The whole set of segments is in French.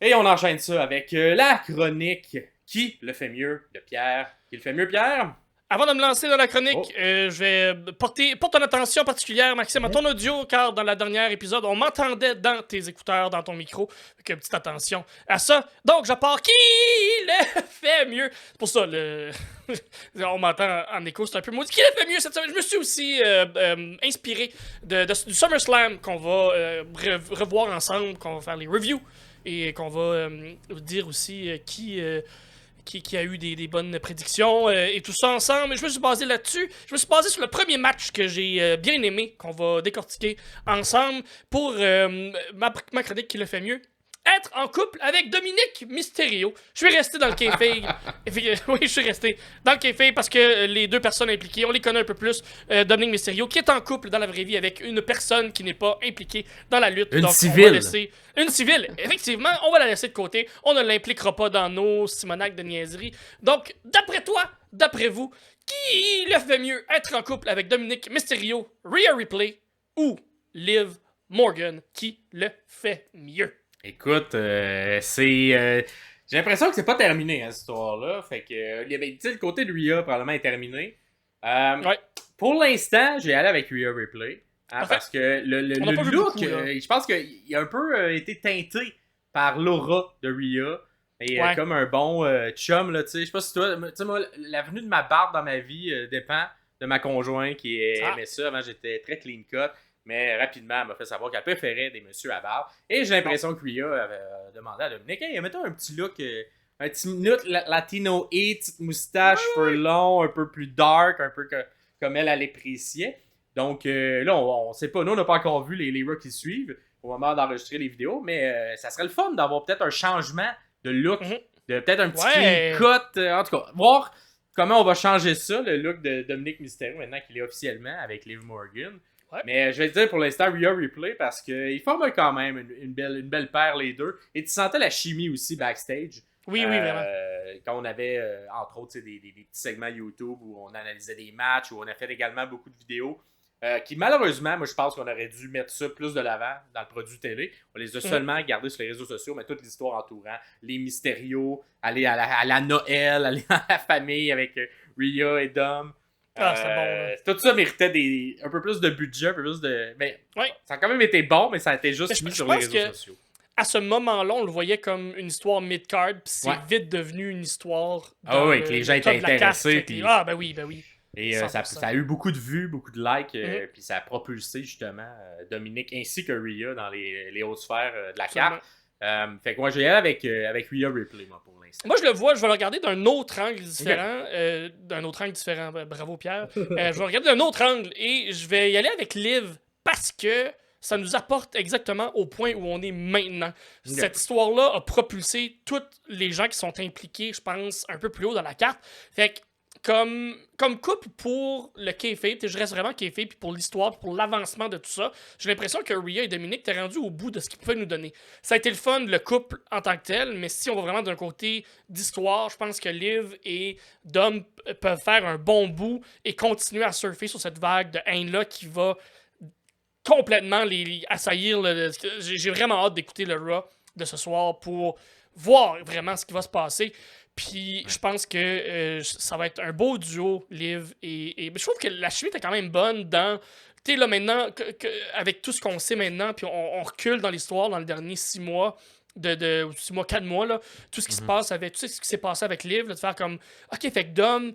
Et on enchaîne ça avec la chronique Qui le fait mieux de Pierre. Qui le fait mieux, Pierre? Avant de me lancer dans la chronique, je vais porter ton attention particulière, Maxime, à ton audio, car dans le dernier épisode, on m'entendait dans tes écouteurs, dans ton micro. Fait que petite attention à ça. Donc, je pars qui le fait mieux. C'est pour ça, on m'entend en écho, c'est un peu maudit. Qui le fait mieux cette semaine? Je me suis aussi inspiré du SummerSlam qu'on va revoir ensemble, qu'on va faire les reviews et qu'on va dire aussi qui a eu des bonnes prédictions et tout ça ensemble. Je me suis basé là-dessus. Je me suis basé sur le premier match que j'ai bien aimé, qu'on va décortiquer ensemble pour ma chronique qui le fait mieux. Être en couple avec Dominique Mysterio. Je suis resté dans le kayfabe. Oui, je suis resté dans le kayfabe parce que les deux personnes impliquées, on les connaît un peu plus. Dominique Mysterio qui est en couple dans la vraie vie avec une personne qui n'est pas impliquée dans la lutte. Une Donc, civile. On va laisser une civile. Effectivement, on va la laisser de côté. On ne l'impliquera pas dans nos simonacs de niaiserie. Donc, d'après toi, d'après vous, qui le fait mieux? Être en couple avec Dominique Mysterio, Rhea Ripley ou Liv Morgan? Qui le fait mieux? Écoute, j'ai l'impression que c'est pas terminé, cette histoire-là. Fait que, le côté de Rhea, probablement, est terminé. Ouais. Pour l'instant, j'ai allé avec Rhea Ripley. Parce que le look, beaucoup, je pense qu'il a un peu été teinté par l'aura de Rhea. Et comme un bon chum, là, tu sais. Je sais pas si toi, tu sais, moi, l'avenue de ma barbe dans ma vie dépend de ma conjointe qui aimait ça. Avant, j'étais très clean cut. Mais rapidement, elle m'a fait savoir qu'elle préférait des messieurs à barbe. Et j'ai l'impression que Rhea avait demandé à Dominique, hey, mettons un petit look, un petit minute latino et petite moustache, cheveux longs, un peu plus dark, un peu comme elle l'appréciait. Donc là, on sait pas, nous on n'a pas encore vu les Raw qui suivent au moment d'enregistrer les vidéos, mais ça serait le fun d'avoir peut-être un changement de look, de peut-être un petit clean cut, en tout cas, voir comment on va changer ça, le look de Dominique Mysterio maintenant qu'il est officiellement avec Liv Morgan. Ouais. Mais je vais te dire pour l'instant Rhea Ripley parce qu'ils forment quand même une belle paire les deux. Et tu sentais la chimie aussi backstage. Oui, vraiment. Quand on avait, entre autres, des petits segments YouTube où on analysait des matchs, où on a fait également beaucoup de vidéos. Qui malheureusement, moi je pense qu'on aurait dû mettre ça plus de l'avant dans le produit télé. On les a seulement gardés sur les réseaux sociaux, mais toute l'histoire entourant, les Mysterio, aller à la Noël, aller à la famille avec Rhea et Dom. Tout ça méritait un peu plus de budget, un peu plus de. Mais ça a quand même été bon, mais ça a été juste mis sur les réseaux sociaux. À ce moment-là, on le voyait comme une histoire mid-card, puis c'est vite devenu une histoire. Que les gens étaient intéressés. Puis... ben oui. Et ça a eu beaucoup de vues, beaucoup de likes, puis ça a propulsé justement Dominique ainsi que Rhea dans les hautes sphères de la carte. Fait que moi, je vais y aller avec Rhea Ripley, moi, pour l'instant. Moi, je vais le regarder d'un autre angle différent. Bravo, Pierre. Je vais le regarder d'un autre angle et je vais y aller avec Liv parce que ça nous apporte exactement au point où on est maintenant. Cette histoire-là a propulsé tous les gens qui sont impliqués, je pense, un peu plus haut dans la carte. Fait que comme couple pour le kayfabe, je reste vraiment kayfabe, puis pour l'histoire, puis pour l'avancement de tout ça, j'ai l'impression que Rhea et Dominique étaient rendus au bout de ce qu'ils pouvaient nous donner. Ça a été le fun, le couple en tant que tel, mais si on va vraiment d'un côté d'histoire, je pense que Liv et Dom peuvent faire un bon bout et continuer à surfer sur cette vague de haine-là qui va complètement les assaillir. J'ai vraiment hâte d'écouter le Raw de ce soir pour voir vraiment ce qui va se passer. Puis je pense que ça va être un beau duo, Liv et je trouve que la chimie était quand même bonne dans... Tu sais, là, maintenant, avec tout ce qu'on sait maintenant, puis on recule dans l'histoire dans les derniers 6 mois, 6 mois, 4 mois, là, tout ce qui se passe avec... Tout ce qui s'est passé avec Liv, là, de faire comme... OK, fait que Dom...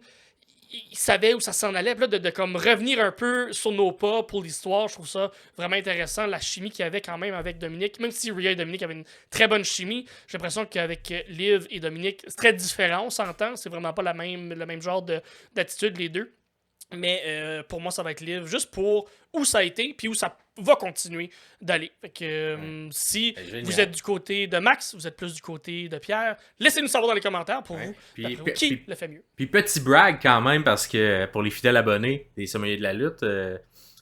il savait où ça s'en allait, là, de comme revenir un peu sur nos pas pour l'histoire. Je trouve ça vraiment intéressant, la chimie qu'il y avait quand même avec Dominique. Même si Rhea et Dominique avaient une très bonne chimie, j'ai l'impression qu'avec Liv et Dominique, c'est très différent, on s'entend. C'est vraiment pas le même genre d'attitude, les deux. Mais pour moi, ça va être Liv, juste pour où ça a été, puis où ça va continuer d'aller. Fait que si vous êtes du côté de Max, vous êtes plus du côté de Pierre, laissez-nous savoir dans les commentaires pour vous, qui le fait mieux. Puis petit brag quand même, parce que pour les fidèles abonnés des sommeliers de la lutte,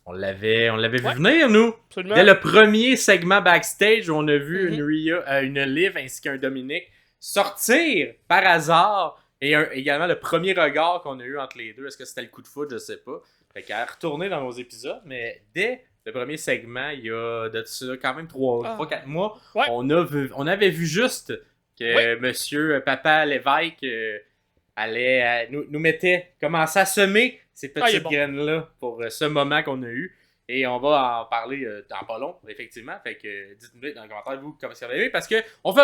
on l'avait vu venir, nous. Absolument. Dès le premier segment backstage, où on a vu une Liv ainsi qu'un Dominique sortir par hasard. Et également le premier regard qu'on a eu entre les deux. Est-ce que c'était le coup de foot? Je sais pas. Fait qu'elle a retourné dans nos épisodes, mais dès le premier segment, il y a de ça quand même 3-4 mois, Ouais. on avait vu juste que monsieur Papa Lévesque allait nous mettait, commençait à semer ces petites graines-là pour ce moment qu'on a eu. Et on va en parler dans pas long, effectivement. Fait que dites-nous dans les commentaires, vous, comment ça va aimer, parce que on fait